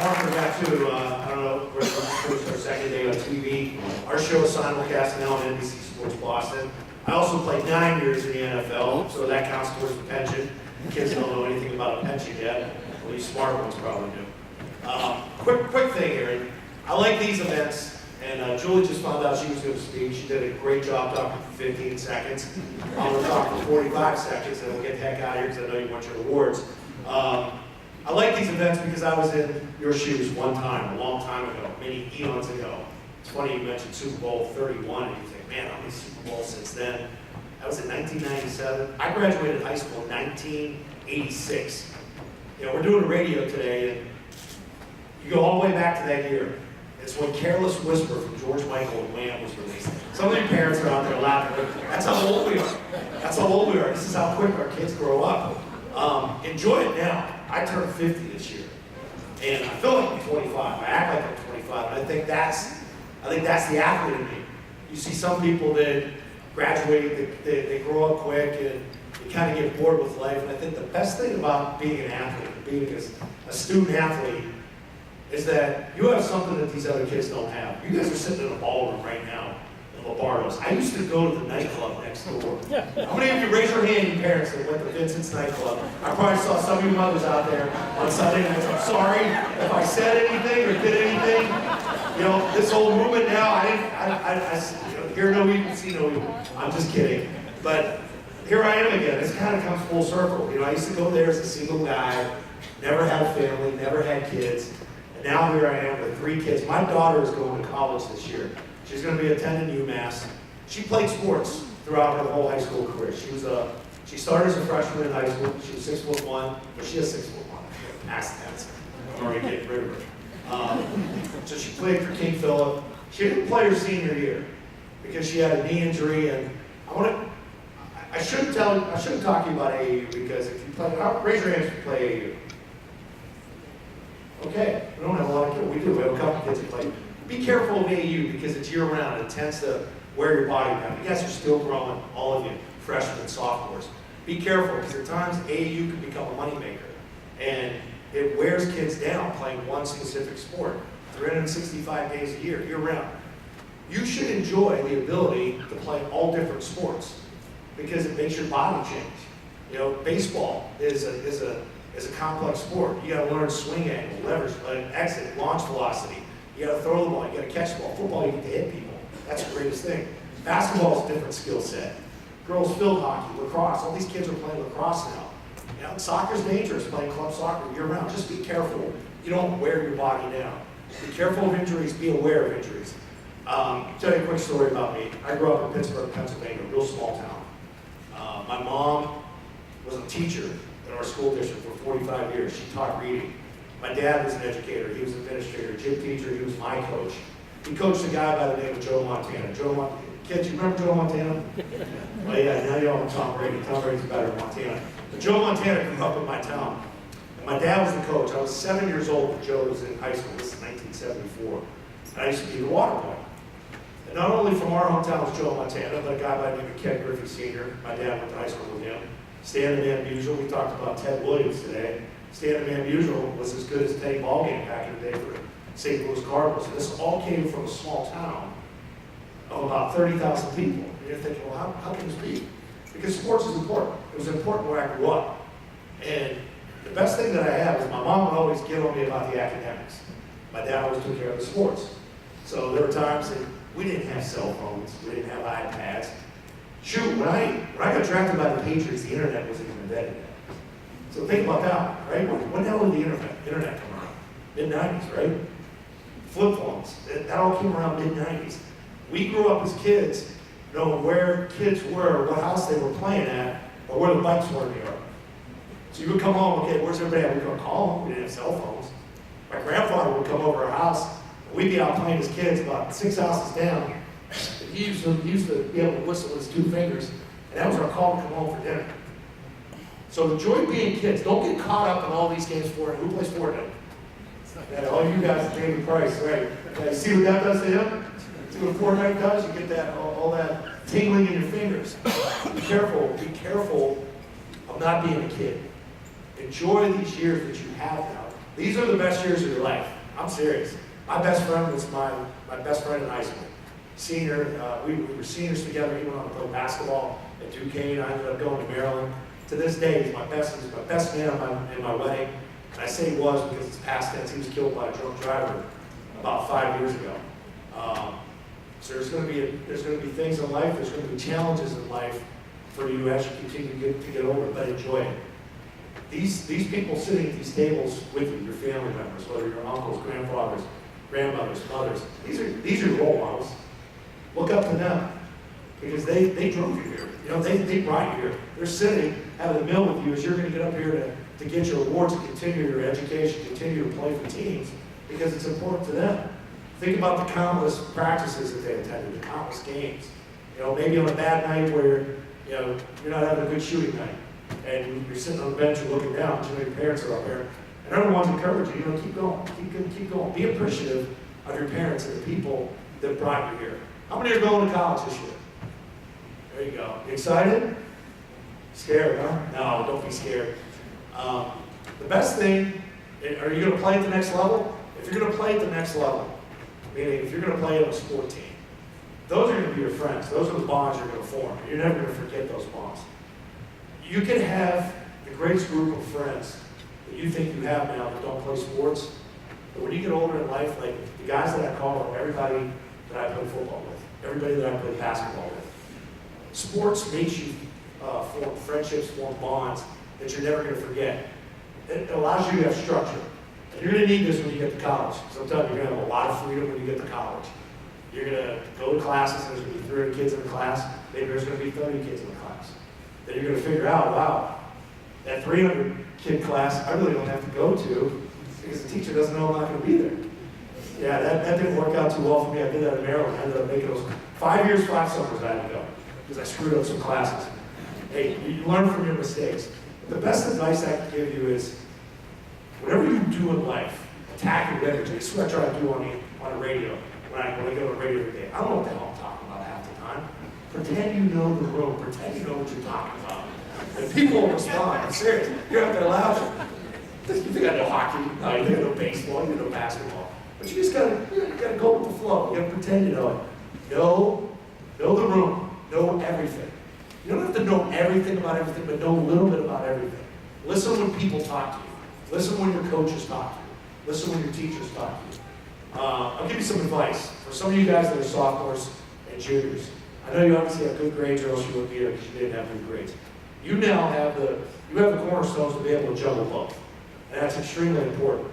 Mark forgot to, I don't know, we're first or second day on TV. Our show is simulcast now on NBC Sports Boston. I also played 9 years in the NFL, so that counts towards the pension. Kids don't know anything about a pension yet. Well, you smart ones probably do. Quick thing here. I like these events, and Julie just found out she was going to speak. She did a great job talking for 15 seconds. I'm going to talk for 45 seconds, and we'll get the heck out of here because I know you want your awards. I like these events because I was in your shoes one time, a long time ago, many eons ago. It's funny you mentioned Super Bowl 31, and you think, man, how many Super Bowls since then? That was in 1997. I graduated high school in 1986. You know, we're doing a radio today, and you go all the way back to that year. It's when Careless Whisper from George Michael and Wham was released. Some of your parents are out there laughing. That's how old we are. That's how old we are. This is how quick our kids grow up. Enjoy it now. I turned 50 this year, and I feel like I'm 25. I act like I'm 25, and I think that's the athlete in me. You see some people that graduate, they grow up quick, and they kind of get bored with life. And I think the best thing about being an athlete, being a student athlete, is that you have something that these other kids don't have. You guys are sitting in a ballroom right now in Lombardo's. I used to go to the nightclub next door. How many of you raise your hand, you parents, that went to Vincent's nightclub? I probably saw some of you mothers out there on Sunday nights. I'm sorry if I said anything or did anything. You know, this whole movement now, you know, hear no evil, see no evil. I'm just kidding. But here I am again. This kind of comes full circle. You know, I used to go there as a single guy, never had a family, never had kids. And now here I am with 3 kids. My daughter is going to college this year. She's going to be attending UMass. She played sports throughout her whole high school career. She started as a freshman in high school. She was 6'1", but she is 6'1". Past that. I'm already getting rid of her. So she played for King Philip. She didn't play her senior year because she had a knee injury. And I shouldn't talk to you about AAU because if you play, raise your hands if you play AAU. Okay, we don't have a lot of kids. We do. We have a couple kids that play. Be careful of AAU because it's year-round. It tends to wear your body down. You guys are still growing, all of you, freshmen and sophomores. Be careful because at times AAU can become a moneymaker. And it wears kids down playing one specific sport, 365 days a year, year-round. You should enjoy the ability to play all different sports because it makes your body change. You know, baseball is a complex sport. You got to learn swing angle, leverage, exit, launch velocity. You got to throw the ball. You got to catch the ball. Football, you get to hit people. That's the greatest thing. Basketball is a different skill set. Girls field hockey, lacrosse. All these kids are playing lacrosse now. You know, soccer's dangerous, playing club soccer year-round. Just be careful. You don't wear your body down. Be careful of injuries. Be aware of injuries. Tell you a quick story about me. I grew up in Pittsburgh, Pennsylvania, a real small town. My mom was a teacher in our school district for 45 years. She taught reading. My dad was an educator. He was an administrator, gym teacher. He was my coach. He coached a guy by the name of Joe Montana. Kids, you remember Joe Montana? Oh yeah, now you all know Tom Brady. Tom Brady's better than Montana. But Joe Montana grew up in my town. And my dad was the coach. I was 7 years old when Joe was in high school. This is 1974. And I used to be the water boy. And not only from our hometown was Joe Montana, but a guy by the name of Ken Griffey Sr. My dad went to high school with him. Stan the Man Musial. We talked about Ted Williams today. Stan the Man Musial was as good as Teddy Ballgame back in the day for St. Louis Cardinals. And this all came from a small town of about 30,000 people. And you're thinking, well, how can this be? Because sports is important. It was important where I grew up. And the best thing that I have is my mom would always get on me about the academics. My dad always took care of the sports. So there were times that we didn't have cell phones. We didn't have iPads. Shoot, when I got drafted by the Patriots, the internet wasn't even invented yet. So think about that, right? When the hell did the internet come around? Mid-90s, right? Flip phones, that all came around mid-90s. We grew up as kids knowing where kids were, what house they were playing at, or where the bikes were in the yard. So you would come home, okay, where's everybody at? We'd go call them. We didn't have cell phones. My grandfather would come over our house, and we'd be out playing as kids about 6 houses down. And he used to be able to whistle with his 2 fingers, and that was our call to come home for dinner. So enjoy being kids. Don't get caught up in all these games for it. Who plays Fortnite? Yeah, all you guys, David Price, right? You see what that does to him? See what Fortnite does? You get that all that tingling in your fingers. Be careful of not being a kid. Enjoy these years that you have now. These are the best years of your life. I'm serious. My best friend was my best friend in high school. Senior, we were seniors together. He went on to play basketball at Duquesne. I ended up going to Maryland. To this day, he's my best man in my wedding. And I say he was because it's past tense. He was killed by a drunk driver about 5 years ago. So there's going to be things in life. There's going to be challenges in life for you as you continue to get older, but enjoy it. These people sitting at these tables with you, your family members, whether your uncles, grandfathers, grandmothers, mothers, these are your role models. Look up to them because they drove you here. You know, they brought you here. They're sitting having a meal with you as you're going to get up here to get your awards and continue your education, continue to play for teams because it's important to them. Think about the countless practices that they attended, the countless games. You know, maybe on a bad night where you know you're not having a good shooting night, and you're sitting on the bench and looking down, but you know your parents are up there, and everyone's encouraging you. You know, keep going, keep going. Be appreciative of your parents and the people that brought you here. How many are going to college this year? There you go. You excited? Scared, huh? No, don't be scared. The best thing, are you going to play at the next level? If you're going to play at the next level, meaning if you're going to play on a sport team, those are going to be your friends. Those are the bonds you're going to form. You're never going to forget those bonds. You can have the greatest group of friends that you think you have now that don't play sports, but when you get older in life, like the guys that I call are everybody that I play football with, everybody that I play basketball with. Sports makes you form friendships, form bonds that you're never going to forget. It allows you to have structure. And you're going to need this when you get to college. Sometimes you're going to have a lot of freedom when you get to college. You're going to go to classes, there's going to be 300 kids in a class, maybe there's going to be 30 kids in a class. Then you're going to figure out, wow, that 300 kid class I really don't have to go to because the teacher doesn't know I'm not going to be there. Yeah, that didn't work out too well for me. I did that in Maryland. I ended up making those 5 years, 5 summers I had to go because I screwed up some classes. Hey, you learn from your mistakes. But the best advice I can give you is whatever you do in life, attack your energy. This is what I try to do on the radio when I go to the radio every day. I don't know what the hell I'm talking about half the time. Pretend you know the room. Pretend you know what you're talking about. And people will respond. I'm serious. You're out there laughing. You think I know hockey? No, you think I know baseball? You know basketball. But you just gotta go with the flow. You gotta pretend you know it. Know the room. Know everything. You don't have to know everything about everything, but know a little bit about everything. Listen when people talk to you. Listen when your coaches talk to you. Listen when your teachers talk to you. I'll give you some advice. For some of you guys that are sophomores and juniors, I know you obviously have good grades or else you wouldn't be here because you didn't have good grades. You now have the cornerstones to be able to juggle both. And that's extremely important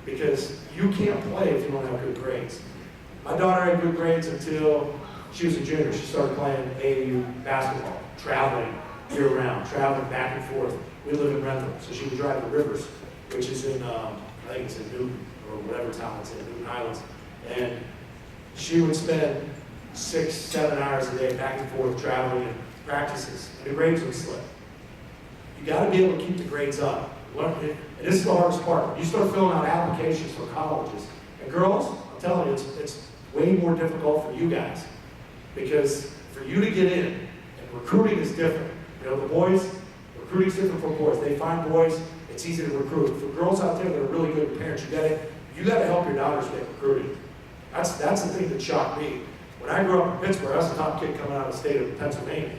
because you can't play if you don't have good grades. My daughter had good grades until she was a junior. She started playing AAU basketball, traveling year-round, traveling back and forth. We live in Rentham, so she would drive the Rivers, which is in, I think it's in Newton, or whatever town it's in, Newton Highlands. And she would spend 6, 7 hours a day back and forth traveling and practices, and the grades would slip. You got to be able to keep the grades up. And this is the hardest part. When you start filling out applications for colleges, and girls, I'm telling you, it's way more difficult for you guys. Because for you to get in, and recruiting is different. You know, the boys, recruiting is different for boys. They find boys, it's easy to recruit. For girls out there that are really good parents, you got to help your daughters get recruited. That's the thing that shocked me. When I grew up in Pittsburgh, I was the top kid coming out of the state of Pennsylvania.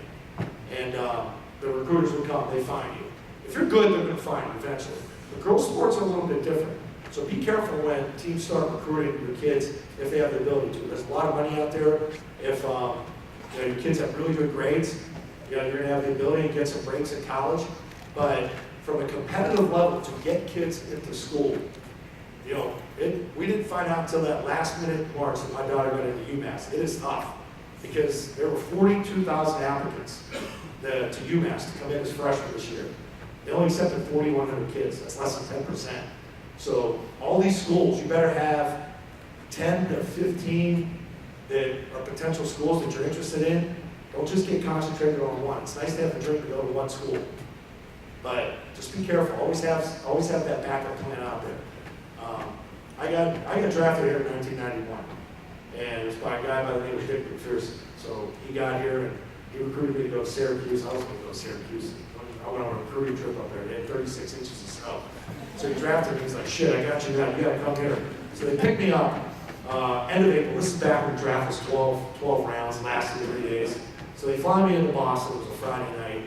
And the recruiters would come, they find you. If you're good, they're going to find you eventually. But girls' sports are a little bit different. So be careful when teams start recruiting your kids if they have the ability to. There's a lot of money out there. If your kids have really good grades, you're going to have the ability to get some breaks in college. But from a competitive level to get kids into school, we didn't find out until that last minute march that my daughter got into UMass. It is tough because there were 42,000 applicants to UMass to come in as freshmen this year. They only accepted 4,100 kids. That's less than 10%. So all these schools, you better have 10 to 15 that are potential schools that you're interested in. Don't just get concentrated on one. It's nice to have the dream to go to one school, but just be careful. Always have that backup plan out there. I got drafted here in 1991, and it was by a guy by the name of Dick McPherson. So he got here and he recruited me to go to Syracuse. I was going to go to Syracuse. I went on a recruiting trip up there. They had 36 inches of snow. So he drafted me. He's like, shit, I got you now. You got to come here. So they picked me up end of April. This is back when the draft was 12 rounds, lasted 3 days. So they fly me into Boston. It was a Friday night.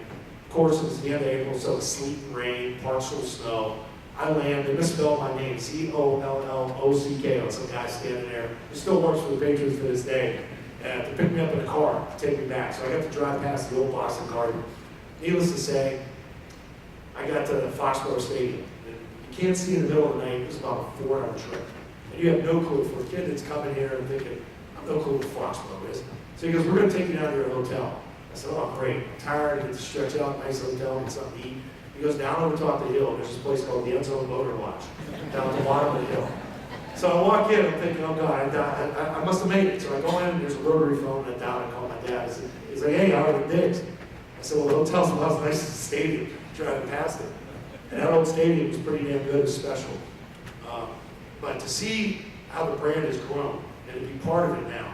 Of course, it was the end of April, so it was sleet and rain, partial snow. I land, they misspelled my name, Zollock. Some guy standing there who still works for the Patriots to this day. And to pick me up in a car to take me back. So I got to drive past the old Boston Garden. Needless to say, I got to Foxborough Stadium. And you can't see in the middle of the night. It was about a 4-hour trip. And you have no clue for a kid that's coming here and thinking, I have no clue what Foxborough is. So he goes, we're going to take you down to your hotel. I said, oh, great. I'm tired. I get to stretch out, nice hotel, get something to eat. He goes down over top of the hill. There's this place called the End Zone Motor Lodge, down at the bottom of the hill. So I walk in, I'm thinking, oh God, I must have made it. So I go in, and there's a rotary phone, and down, I call my dad. He's like, hey, how are the digs? I said, well, the hotel's about as nice as the stadium, driving past it. And that old stadium was pretty damn good, it was special. But to see how the brand has grown, and to be part of it now,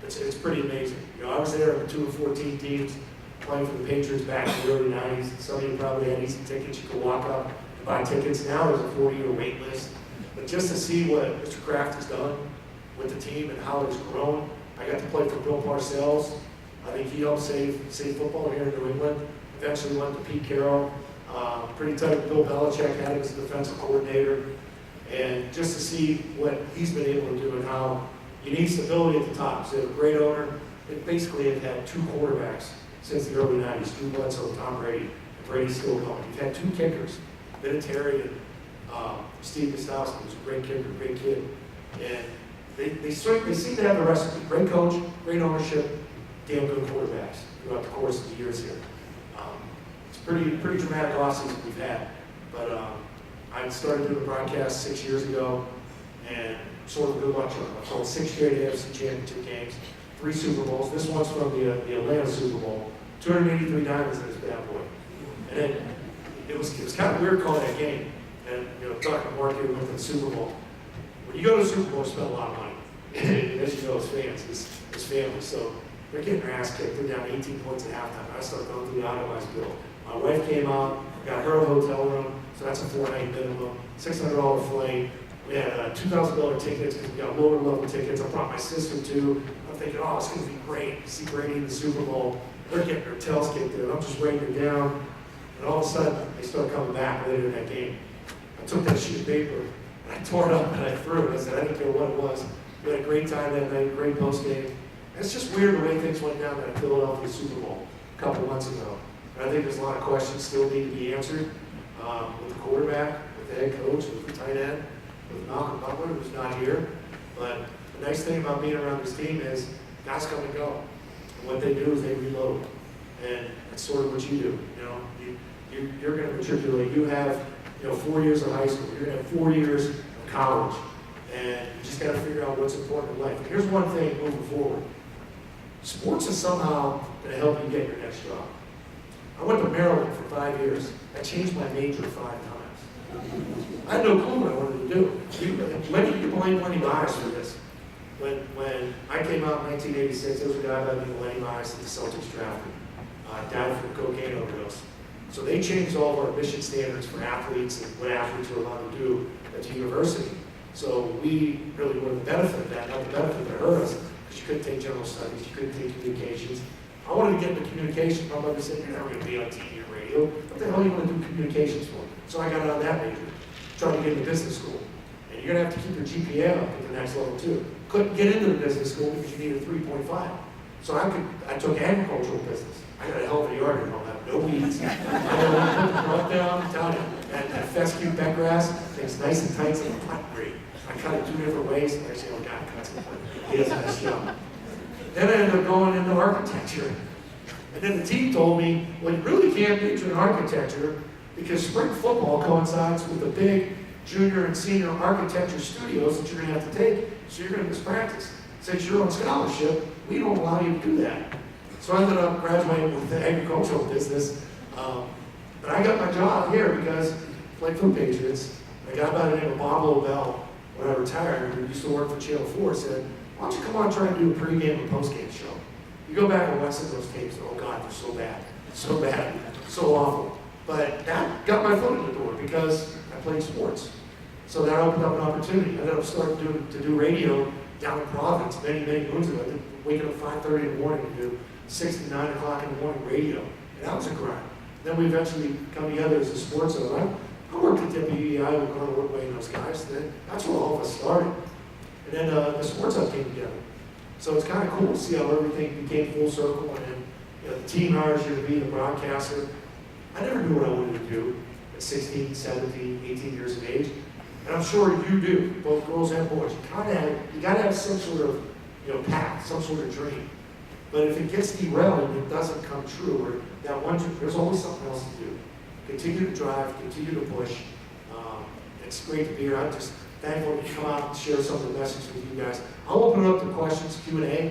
it's pretty amazing. You know, I was there with 2 of 14 teams, playing for the Patriots back in the early 90s. Some of you probably had easy tickets. You could walk up and buy tickets. Now there's a 40-year wait list. But just to see what Mr. Kraft has done with the team and how it's grown, I got to play for Bill Parcells. I think he helped save football here in New England. Eventually went to Pete Carroll. Pretty tight with Bill Belichick, had him as the defensive coordinator. And just to see what he's been able to do and how you need stability at the top. So they have a great owner. They basically have had 2 quarterbacks since the early 90s, Drew Bledsoe, Tom Brady, and Brady's still going. You've had 2 kickers, Vinatieri and Steve Gostowski, who's a great kicker, great kid. And they seem to have the recipe. Great coach, great ownership, damn good quarterbacks throughout the course of the years here. It's pretty dramatic offseason we've had. But I started doing a broadcast 6 years ago, and sort of a good luck charm. I've called 6 straight AFC Championship games, 3 Super Bowls. This one's from the Atlanta Super Bowl. 283 diamonds in this bad boy. And then it was kind of weird calling that game. And talking to Mark here, we went to the Super Bowl. When you go to the Super Bowl, you spend a lot of money. As you know, as fans, as families. So they're getting their ass kicked. They're down 18 points at halftime. I started going through the itemized bill. My wife came out, got her a hotel room, so that's a 4-night minimum, $600 flight. We had $2,000 tickets because we got lower level tickets. I brought my sister too. I'm thinking, oh, it's going to be great to see Brady in the Super Bowl. They're getting their tails kicked in. I'm just writing it down. And all of a sudden, they start coming back later in that game. I took that sheet of paper, and I tore it up, and I threw it. I said, I didn't care what it was. We had a great time that night, great post game. It's just weird the way things went down at Philadelphia Super Bowl a couple months ago. And I think there's a lot of questions still need to be answered with the quarterback, with the head coach, with the tight end, with Malcolm Butler, who's not here. But the nice thing about being around this team is guys come and go. And what they do is they reload. And it's sort of what you do. You're going to matriculate. You have 4 years of high school. You're going to have 4 years of college. And you just got to figure out what's important in life. And here's one thing moving forward. Sports is somehow going to help you get your next job. I went to Maryland for 5 years. I changed my major 5 times. I had no clue what I wanted to do. You blame Lenny Bias for this. When I came out in 1986, there was a guy by the name of Lenny Bias that the Celtics drafted. Died from a cocaine overdose. So they changed all of our admission standards for athletes and what athletes were allowed to do at the university. So we really were the benefit of that, not the benefit that hurt us, because you couldn't take general studies, you couldn't take communications. I wanted to get into communications. My mother said, you're never going to be on TV or radio. What the hell are you going to do communications for? So I got out of that major, trying to get into business school. And you're going to have to keep your GPA up at the next level too. Couldn't get into the business school because you needed a 3.5. So I took agricultural business. I got a hell of a yard and all that, no weeds. I had to put the rug down and fescue bent grass, things nice and tight, so the plant great. I cut it 2 different ways, and actually, oh God, cuts it. He does a nice job. Then I ended up going into architecture. And then the team told me, well, you really can't major in architecture because spring football coincides with the big junior and senior architecture studios that you're going to have to take, so you're going to miss practice. Since you're on scholarship, we don't allow you to do that. So I ended up graduating with the agricultural business. But I got my job here because I played for the Patriots. A guy by the name of Bob Lobel, when I retired, who used to work for Channel 4, said, why don't you come on and try and do a pregame and postgame show? You go back and watch some of those tapes, and oh God, they're so bad. so bad, so awful. But that got my foot in the door because I played sports. So that opened up an opportunity. I ended up starting to do radio down in Providence many moons ago. I did waking up 5:30 in the morning to do 6 to 9 o'clock in the morning radio. And that was a grind. Then we eventually come together as a sports host. I worked at WEI with Carl Woodway and those guys. That's where all of us started. And then the sports house came together. So it's kind of cool to see how everything became full circle. And then the team hires you to be the broadcaster. I never knew what I wanted to do at 16, 17, 18 years of age. And I'm sure you do, both girls and boys. You gotta have some sort of path, some sort of dream. But if it gets derailed and it doesn't come true, or that one, there's always something else to do. Continue to drive, continue to push. It's great to be here. I'm just thankful to come out and share some of the messages with you guys. I'll open it up to questions, Q&A.